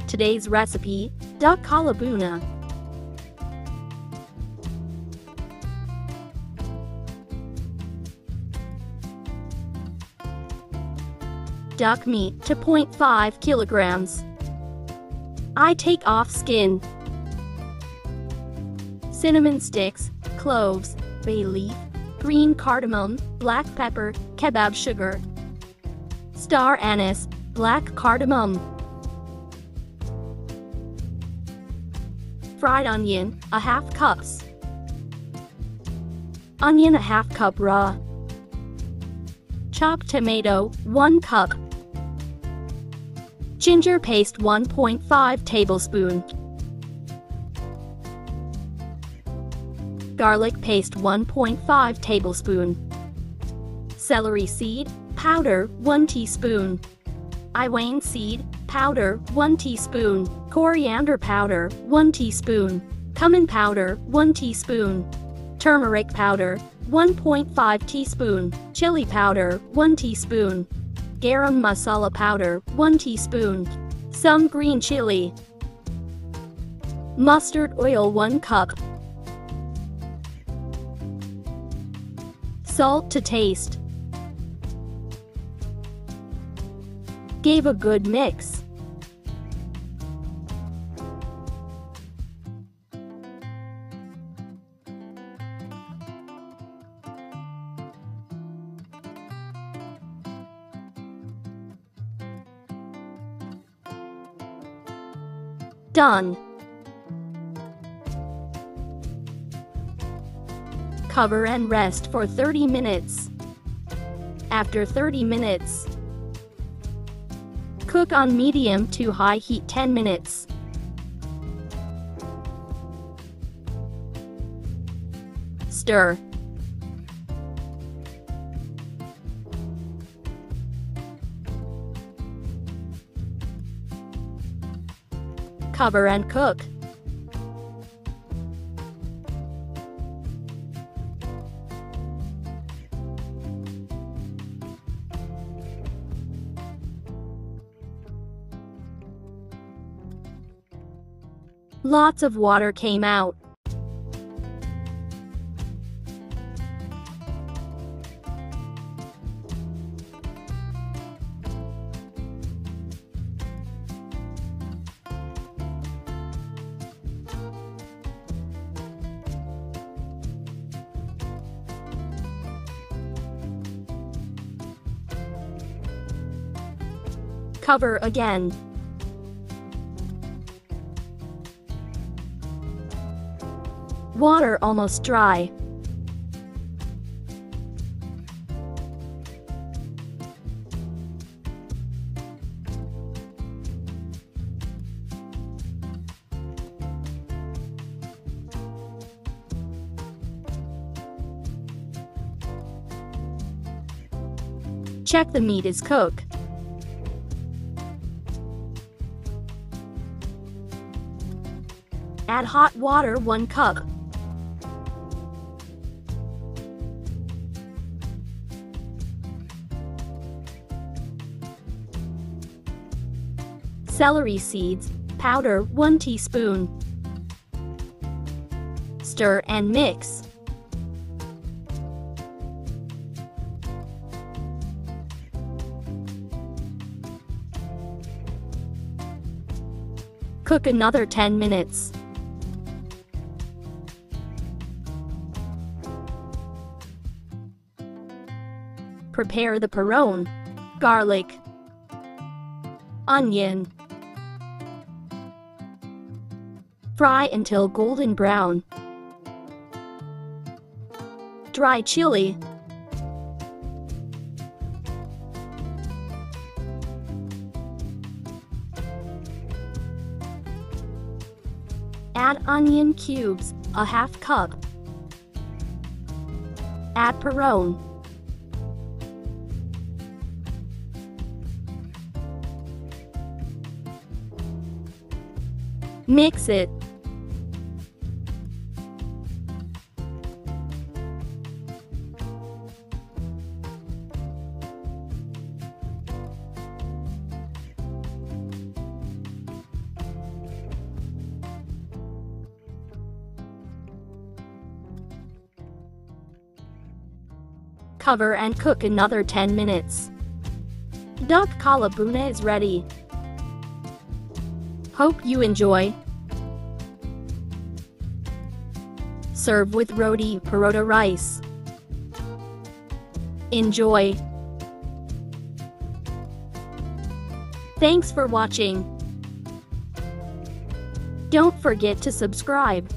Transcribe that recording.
Today's recipe, duck kala-vuna. Duck meat, 2.5 kilograms. I take off skin. Cinnamon sticks, cloves, bay leaf, green cardamom, black pepper, kebab sugar, star anise, black cardamom. Fried onion, a half cups. Onion, a half cup raw. Chopped tomato, 1 cup. Ginger paste, 1.5 tablespoon. Garlic paste, 1.5 tablespoon. Celery seed, powder, 1 teaspoon. Iwane seed, powder, 1 teaspoon. Coriander powder, 1 teaspoon. Cumin powder, 1 teaspoon. Turmeric powder, 1.5 teaspoon. Chili powder, 1 teaspoon. Garam masala powder, 1 teaspoon. Some green chili. Mustard oil, 1 cup. Salt to taste. Give a good mix. Done. Cover and rest for 30 minutes. After 30 minutes, cook on medium to high heat 10 minutes. Stir. Cover and cook. Lots of water came out. Cover again. Water almost dry. Check the meat is cooked. Add hot water, 1 cup. Celery seeds, powder, 1 teaspoon. Stir and mix. Cook another 10 minutes. Prepare the perone. Garlic, onion. Fry until golden brown. Dry chili. Add onion cubes, a half cup. Add perone. Mix it. Cover and cook another 10 minutes. Duck kala-vuna is ready. Hope you enjoy. Serve with roti parota rice. Enjoy. Thanks for watching. Don't forget to subscribe.